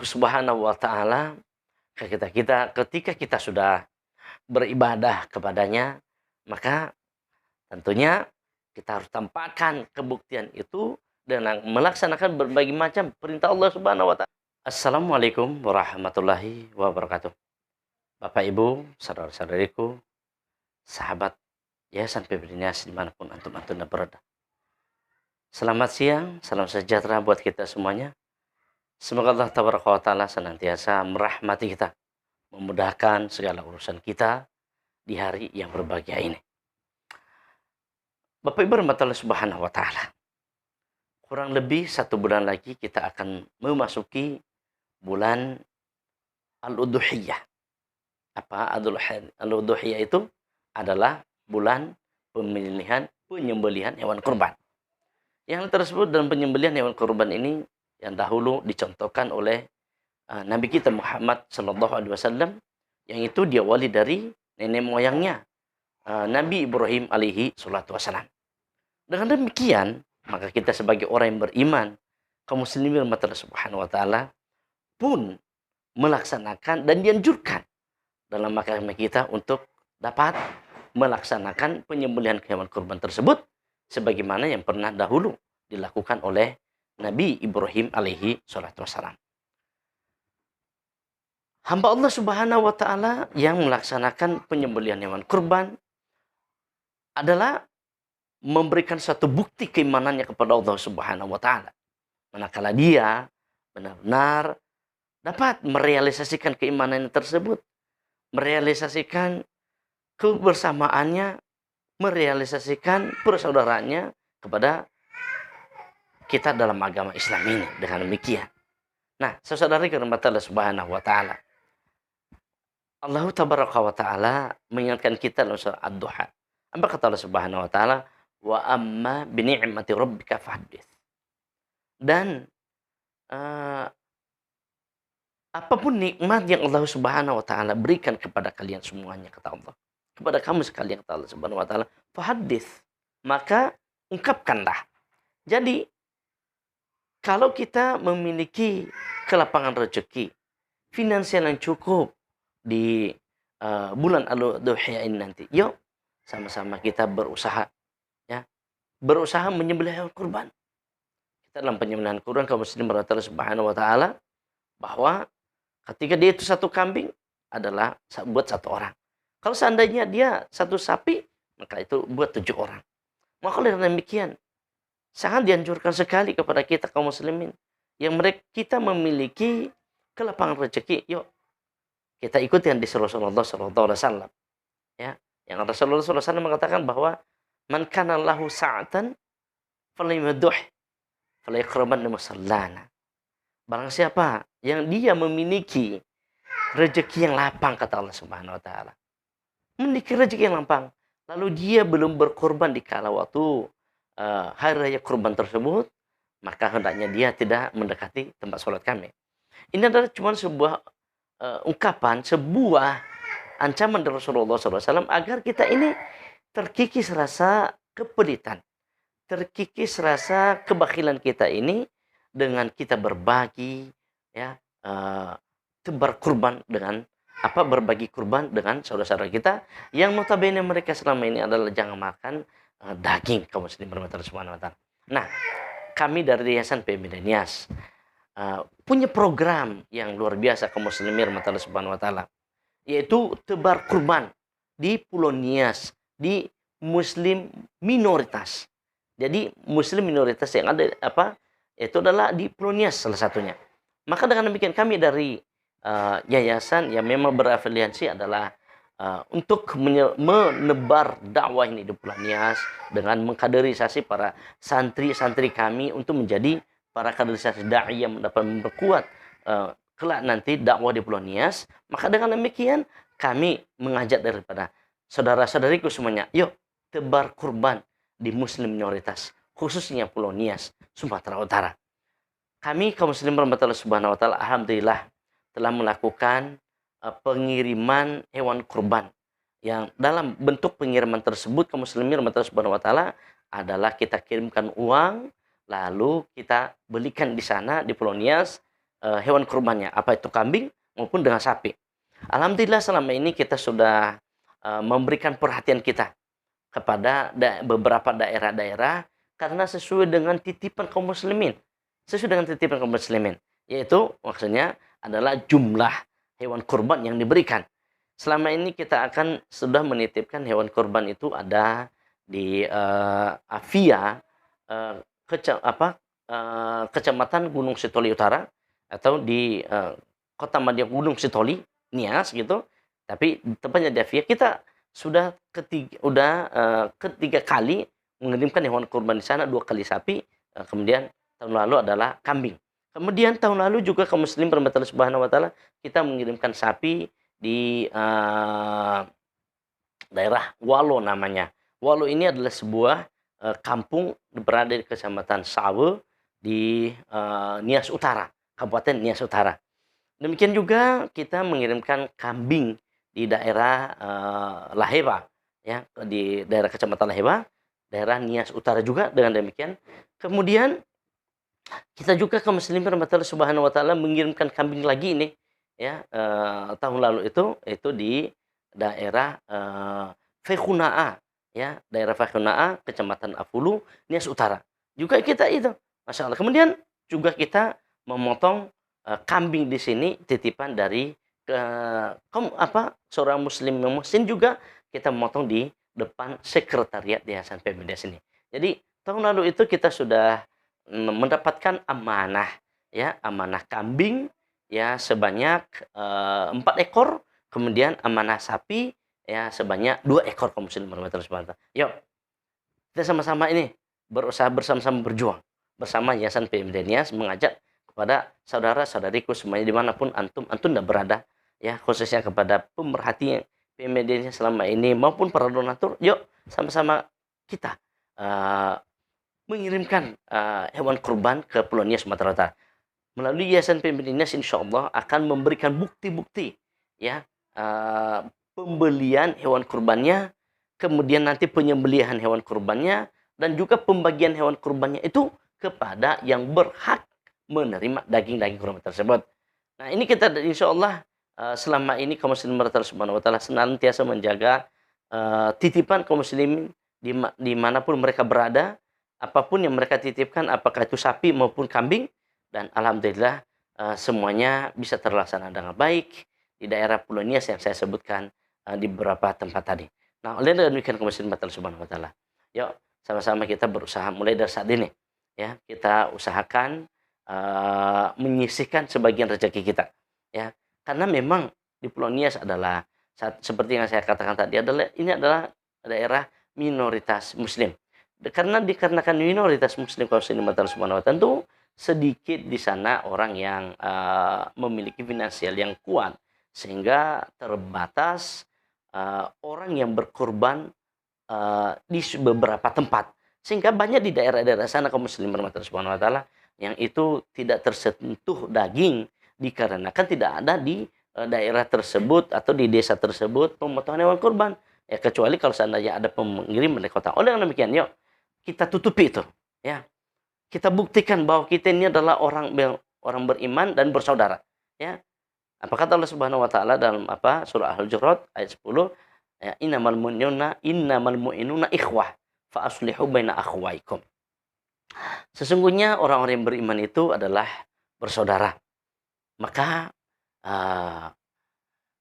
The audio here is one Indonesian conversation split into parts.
Subhanahu wa taala ketika kita sudah beribadah kepadanya, maka tentunya kita harus tampakkan kebuktian itu dengan melaksanakan berbagai macam perintah Allah Subhanahu wa taala. Assalamualaikum warahmatullahi wabarakatuh. Bapak Ibu, saudara-saudariku, sahabat Yayasan Pembinaan dimanapun antum-antum berada. Selamat siang, salam sejahtera buat kita semuanya. Semoga Allah Tabaraka wa Ta'ala senantiasa merahmati kita, memudahkan segala urusan kita di hari yang berbahagia ini. Bapak Ibu rahmatullahi subhanahu wa ta'ala. Kurang lebih 1 bulan lagi kita akan memasuki bulan Al-Udhuhiyah. Apa Al-Udhuhiyah itu? Adalah bulan penyembelihan hewan kurban. Yang tersebut dalam penyembelihan hewan kurban ini yang dahulu dicontohkan oleh Nabi kita Muhammad sallallahu alaihi wasallam, yang itu diawali dari nenek moyangnya Nabi Ibrahim alaihi salatu wasallam. Dengan demikian, maka kita sebagai orang yang beriman, kaum muslimin rahmatullah subhanahu wa taala pun melaksanakan dan dianjurkan dalam agama kita untuk dapat melaksanakan penyembelihan hewan kurban tersebut sebagaimana yang pernah dahulu dilakukan oleh Nabi Ibrahim alaihi salatu wassalam. Hamba Allah Subhanahu wa taala yang melaksanakan penyembelihan hewan kurban adalah memberikan satu bukti keimanannya kepada Allah Subhanahu wa taala. Manakala dia benar-benar dapat merealisasikan keimanan tersebut, merealisasikan kebersamaannya, merealisasikan persaudaranya kepada kita dalam agama Islam ini dengan demikian. Nah, saudara rahmat Allah Subhanahu wa taala. Allah Tabaraka wa taala mengingatkan kita dalam surah Ad-Duha. Apa kata Allah Subhanahu wa taala? Wa amma bi ni'mati rabbika fahaddits. Dan apapun nikmat yang Allah Subhanahu wa taala berikan kepada kalian semuanya, kata Allah, kepada kamu sekalian, kata Allah Subhanahu wa taala, fahaddits, maka ungkapkanlah. Jadi kalau kita memiliki kelapangan rezeki, finansial yang cukup di bulan Al-Udhuhiyah ini nanti, yuk sama-sama kita berusaha, ya, berusaha menyembelih hewan kurban. Kita dalam penyembelihan kurban kaum muslimin Allah Subhanahu wa taala bahwa ketika dia itu 1 kambing adalah buat 1 orang. Kalau seandainya dia 1 sapi, maka itu buat 7 orang. Maka dengan demikian sangat dianjurkan sekali kepada kita kaum muslimin yang kita memiliki kelapangan rezeki, yuk kita ikuti yang disuruh Rasulullah sallallahu alaihi wasallam. Ya, yang Rasulullah sallallahu alaihi wasallam mengatakan bahwa man kana lahu sa'atan falyamduh falyaqraban musallana. Barang siapa yang dia memiliki rezeki yang lapang, kata Allah Subhanahu wa taala, memiliki rezeki yang lapang, lalu dia belum berkorban di kala waktu hari raya kurban tersebut, maka hendaknya dia tidak mendekati tempat sholat kami. Ini adalah cuma sebuah ungkapan, sebuah ancaman dari Rasulullah SAW agar kita ini terkikis rasa kepeditan, terkikis rasa kebakilan kita ini dengan kita berbagi, ya, berkurban dengan berbagi kurban dengan saudara-saudara kita yang notabene mereka selama ini adalah jangan makan daging, kaum muslimin rahmatullahi subhanahu wa ta'ala. Nah, kami dari Yayasan Pembinaan Nias punya program yang luar biasa kaum muslimin rahmatullahi subhanahu wa ta'ala, yaitu tebar kurban di Pulau Nias, di muslim minoritas. Jadi muslim minoritas yang ada itu adalah di Pulau Nias salah satunya. Maka dengan demikian kami dari yayasan yang memang berafiliasi adalah untuk menebar dakwah ini di Pulau Nias dengan mengkaderisasi para santri-santri kami untuk menjadi para kaderisasi da'i yang dapat memperkuat kelak nanti dakwah di Pulau Nias. Maka dengan demikian kami mengajak daripada saudara-saudariku semuanya, yuk tebar kurban di muslim minoritas, khususnya Pulau Nias, Sumatera Utara. Kami kaum muslimin rahmatullahi subhanahu wa ta'ala alhamdulillah telah melakukan pengiriman hewan kurban, yang dalam bentuk pengiriman tersebut kaum muslimin rahmatullahi subhanahu wa ta'ala adalah kita kirimkan uang, lalu kita belikan di sana di Pulau Nias hewan kurbannya, apa itu kambing maupun dengan sapi. Alhamdulillah selama ini kita sudah memberikan perhatian kita kepada beberapa daerah-daerah karena sesuai dengan titipan kaum muslimin. Sesuai dengan titipan kaum muslimin, yaitu maksudnya adalah jumlah hewan kurban yang diberikan. Selama ini kita akan sudah menitipkan hewan kurban itu ada di Avia, Kecamatan Gunung Sitoli Utara, atau di Kota Madiun Gunung Sitoli, Nias gitu. Tapi tepatnya di Avia kita sudah ketiga kali mengirimkan hewan kurban di sana, 2 kali sapi, kemudian tahun lalu adalah kambing. Kemudian tahun lalu juga kaum muslim berhormat Allah Subhanahu wa taala, kita mengirimkan sapi di daerah Walo namanya. Walo ini adalah sebuah kampung berada di Kecamatan Sawe di Nias Utara, Kabupaten Nias Utara. Demikian juga kita mengirimkan kambing di daerah Laheba, ya, di daerah Kecamatan Laheba, daerah Nias Utara juga dengan demikian. Kemudian kita juga kaum muslimin rahmatullah subhanahu wa taala mengirimkan kambing lagi ini, ya, tahun lalu itu di daerah Fekhunaa, ya, daerah Fekhunaa, Kecamatan Afulu, Nias Utara. Juga kita itu, masya Allah. Kemudian juga kita memotong kambing di sini titipan dari seorang muslim juga kita memotong di depan sekretariat Yayasan PBD sini. Jadi tahun lalu itu kita sudah mendapatkan amanah, ya, amanah kambing, ya, sebanyak 4 ekor, kemudian amanah sapi, ya, sebanyak 2 ekor kaum muslimin rahmatullah. Yuk, kita sama-sama ini berusaha bersama-sama berjuang bersama Yayasan PMD Nias, mengajak kepada saudara-saudariku semuanya dimanapun antum berada, ya, khususnya kepada pemerhati PMD Nias selama ini maupun para donatur, yuk sama-sama kita mengirimkan hewan kurban ke Pulau Nias, Sumatera Utara. Melalui Yayasan PMD Nias insya Allah akan memberikan bukti-bukti, ya, pembelian hewan kurbannya, kemudian nanti penyembelihan hewan kurbannya, dan juga pembagian hewan kurbannya itu kepada yang berhak menerima daging-daging kurban tersebut. Nah, ini kita insya Allah selama ini kaum muslimin subhanahu wa taala senantiasa menjaga titipan kaum muslimin dimanapun mereka berada, apapun yang mereka titipkan, apakah itu sapi maupun kambing, dan alhamdulillah semuanya bisa terlaksana dengan baik di daerah Pulau Nias yang saya sebutkan di beberapa tempat tadi. Nah, oleh demikian kaum muslimin subhanahu wa taala, yuk sama-sama kita berusaha mulai dari saat ini, ya, kita usahakan menyisihkan sebagian rezeki kita, ya, karena memang di Pulau Nias adalah seperti yang saya katakan tadi, ini adalah daerah minoritas muslim. Karena dikarenakan minoritas muslim kaum muslimin subhanahu wa taala, tentu sedikit di sana orang yang memiliki finansial yang kuat, sehingga terbatas orang yang berkorban di beberapa tempat, sehingga banyak di daerah-daerah sana kaum muslimin subhanahu wa taala yang itu tidak tersentuh daging dikarenakan tidak ada di daerah tersebut atau di desa tersebut pemotongan hewan kurban, ya, kecuali kalau seandainya ada pengirim dari kota. Oleh demikian, yuk kita tutupi itu, ya, kita buktikan bahwa kita ini adalah orang beriman dan bersaudara, ya. Apa kata Allah Subhanahu wa taala dalam surah Al-Hujurat ayat 10, ya, innamal mu'minuna ikhwah fa aslihu baina akhwaikum. Sesungguhnya orang-orang yang beriman itu adalah bersaudara. Maka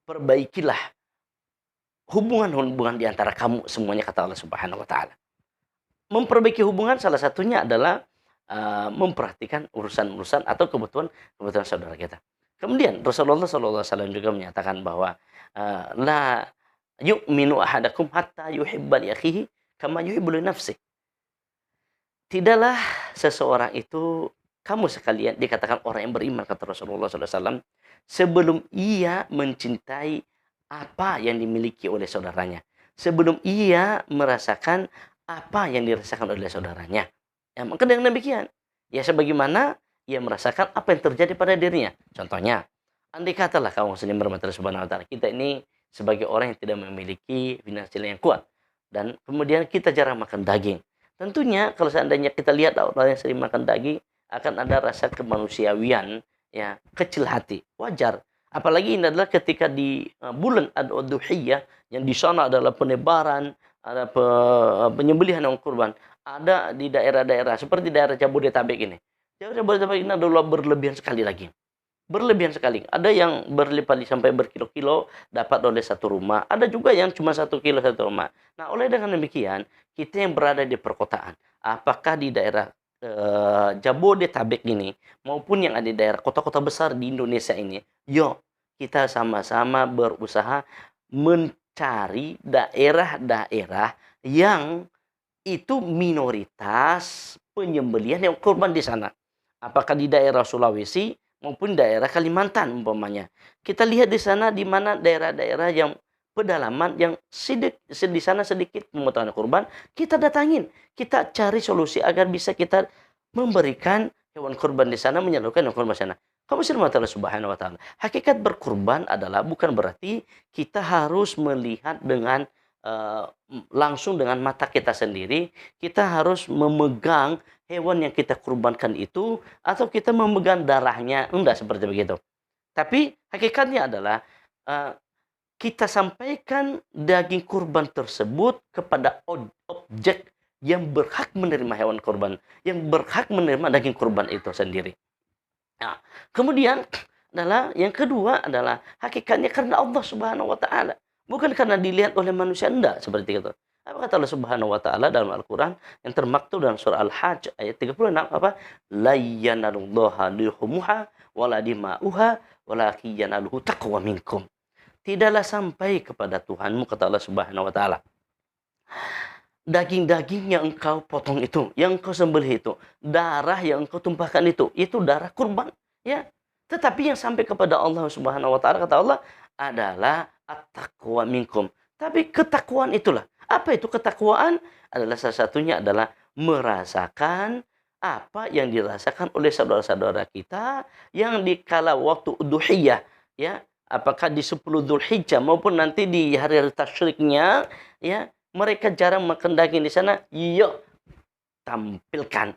perbaikilah hubungan-hubungan di antara kamu semuanya, kata Allah Subhanahu wa taala. Memperbaiki hubungan salah satunya adalah memperhatikan urusan-urusan atau kebutuhan saudara kita. Kemudian Rasulullah SAW juga menyatakan bahwa la yu'minu ahadakum hatta yuhibba li akhihi kama yuhibbu li nafsihi. Tidaklah seseorang itu, kamu sekalian, dikatakan orang yang beriman, kata Rasulullah SAW, sebelum ia mencintai apa yang dimiliki oleh saudaranya, sebelum ia merasakan apa yang dirasakan oleh saudaranya. Ya, maka dengan demikian, ya, sebagaimana ia merasakan apa yang terjadi pada dirinya. Contohnya, andai katalah kaum muslimin berhormat subhanahu wa taala, kita ini sebagai orang yang tidak memiliki finansial yang kuat, dan kemudian kita jarang makan daging. Tentunya kalau seandainya kita lihat orang yang sering makan daging, akan ada rasa kemanusiawian, ya, kecil hati. Wajar. Apalagi ini adalah ketika di bulan Ad-Udhiyah yang di sana adalah penebaran, ada penyembelihan hewan kurban. Ada di daerah-daerah seperti daerah Jabodetabek ini. Daerah Jabodetabek ini adalah berlebihan sekali lagi. Berlebihan sekali. Ada yang berlipat sampai berkilo-kilo dapat oleh satu rumah. Ada juga yang cuma 1 kilo satu rumah. Nah, oleh dengan demikian, kita yang berada di perkotaan, apakah di daerah Jabodetabek ini maupun yang ada di daerah kota-kota besar di Indonesia ini, yuk kita sama-sama berusaha mencari daerah-daerah yang itu minoritas penyembelihan yang kurban di sana. Apakah di daerah Sulawesi maupun daerah Kalimantan umpamanya. Kita lihat di sana di mana daerah-daerah yang pedalaman yang di sana sedikit pemotongan kurban, kita datangin. Kita cari solusi agar bisa kita memberikan hewan kurban di sana, menyalurkan hewan kurban di sana. Kamu Allah Subhanahu wa taala. Hakikat berkurban adalah bukan berarti kita harus melihat dengan langsung dengan mata kita sendiri. Kita harus memegang hewan yang kita kurbankan itu atau kita memegang darahnya, enggak seperti begitu. Tapi hakikatnya adalah kita sampaikan daging kurban tersebut kepada objek yang berhak menerima hewan kurban, yang berhak menerima daging kurban itu sendiri. Nah, kemudian adalah yang kedua adalah hakikatnya karena Allah Subhanahu wa taala, bukan karena dilihat oleh manusia, enggak seperti itu. Apa kata Allah Subhanahu wa taala dalam Al-Qur'an yang termaktub dalam surah Al-Hajj ayat 36 apa? La yanalullaha luhumuha wala dima'uha walakin yanaluhu taqwa minkum. Tidaklah sampai kepada Tuhanmu, kata Allah Subhanahu wa taala, daging-daging yang engkau potong itu, yang engkau sembelih itu, darah yang engkau tumpahkan itu darah kurban, ya. Tetapi yang sampai kepada Allah Subhanahu wa taala, kata Allah, adalah at-taqwa minkum. Tapi ketakwaan itulah. Apa itu ketakwaan? Adalah salah satunya adalah merasakan apa yang dirasakan oleh saudara-saudara kita yang di kala waktu Udhiyah, ya. Apakah di 10 Dzulhijjah maupun nanti di hari-hari tasyriknya, ya. Mereka jarang makan daging di sana. Yuk, tampilkan.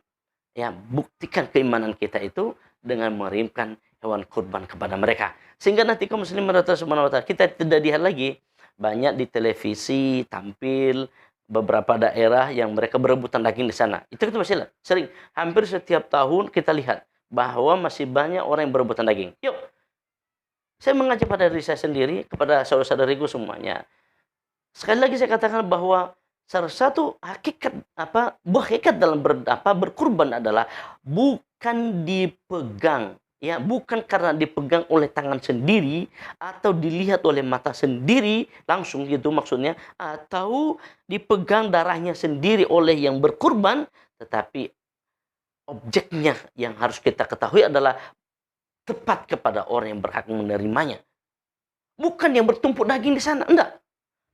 Ya, buktikan keimanan kita itu dengan mengirimkan hewan kurban kepada mereka. Sehingga nanti kaum muslimin subhanahu wa ta'ala, kita tidak lihat lagi banyak di televisi tampil beberapa daerah yang mereka berebutan daging di sana. Itu kita masih sering. Hampir setiap tahun kita lihat bahwa masih banyak orang yang berebutan daging. Yuk, saya mengajak pada diri saya sendiri, kepada saudara-saudariku semuanya. Sekali lagi saya katakan bahwa salah satu buah hakikat dalam berkurban adalah bukan dipegang, ya, bukan karena dipegang oleh tangan sendiri atau dilihat oleh mata sendiri langsung gitu maksudnya, atau dipegang darahnya sendiri oleh yang berkurban, tetapi objeknya yang harus kita ketahui adalah tepat kepada orang yang berhak menerimanya. Bukan yang bertumpuk daging di sana, enggak.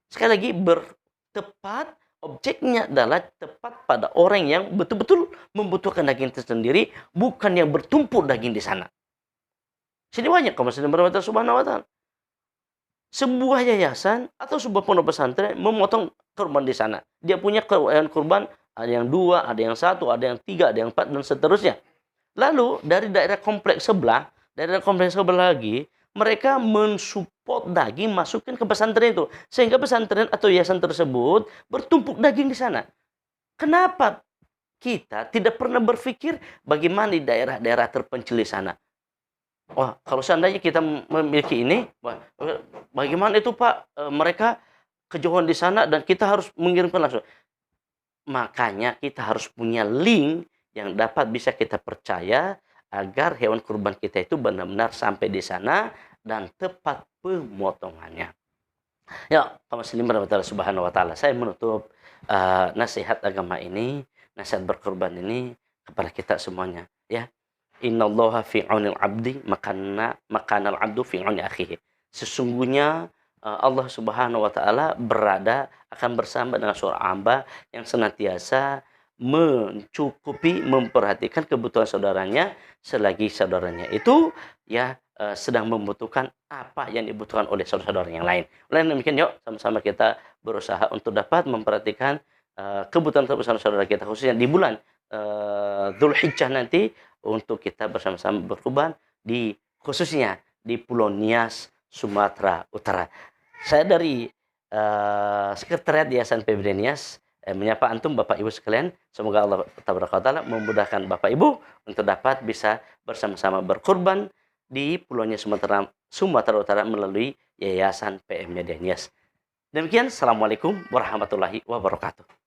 Sekali lagi, bertepat objeknya adalah tepat pada orang yang betul-betul membutuhkan daging itu sendiri, bukan yang bertumpuk daging di sana. Sini banyak kaum muslimin berhormat subhanahu wa ta'ala. Sebuah yayasan atau sebuah pondok pesantren memotong kurban di sana. Dia punya kurban, ada yang 2, ada yang 1, ada yang 3, ada yang 4, dan seterusnya. Lalu dari daerah kompleks sebelah lagi, mereka mensupport daging masukin ke pesantren itu. Sehingga pesantren atau yayasan tersebut bertumpuk daging di sana. Kenapa kita tidak pernah berpikir bagaimana di daerah-daerah terpencil di sana? Wah, kalau seandainya kita memiliki ini, bagaimana itu Pak? Mereka kejauhan di sana dan kita harus mengirimkan langsung. Makanya kita harus punya link yang dapat bisa kita percaya agar hewan kurban kita itu benar-benar sampai di sana dan tepat pemotongannya. Ya, kaum muslimin rahmatullah subhanahu wa ta'ala, saya menutup nasihat agama ini, nasihat berkurban ini kepada kita semuanya, ya. Innallaha fi 'aunil 'abdi makanal 'abdu fi 'auni akhihi. Sesungguhnya Allah Subhanahu wa taala akan bersama dengan seorang hamba yang senantiasa mencukupi, memperhatikan kebutuhan saudaranya selagi saudaranya itu, ya, sedang membutuhkan apa yang dibutuhkan oleh saudara-saudara yang lain. Oleh demikian, yuk sama-sama kita berusaha untuk dapat memperhatikan kebutuhan saudara-saudara kita, khususnya di bulan Dzulhijjah nanti, untuk kita bersama-sama berkurban khususnya di Pulau Nias, Sumatera Utara. Saya dari Sekretariat Yayasan PBD Nias menyapa antum Bapak Ibu sekalian. Semoga Allah Taala memudahkan Bapak Ibu untuk dapat bisa bersama-sama berkurban di Pulau Nias, Sumatera Utara melalui Yayasan PM Media Nias. Demikian, Assalamualaikum warahmatullahi wabarakatuh.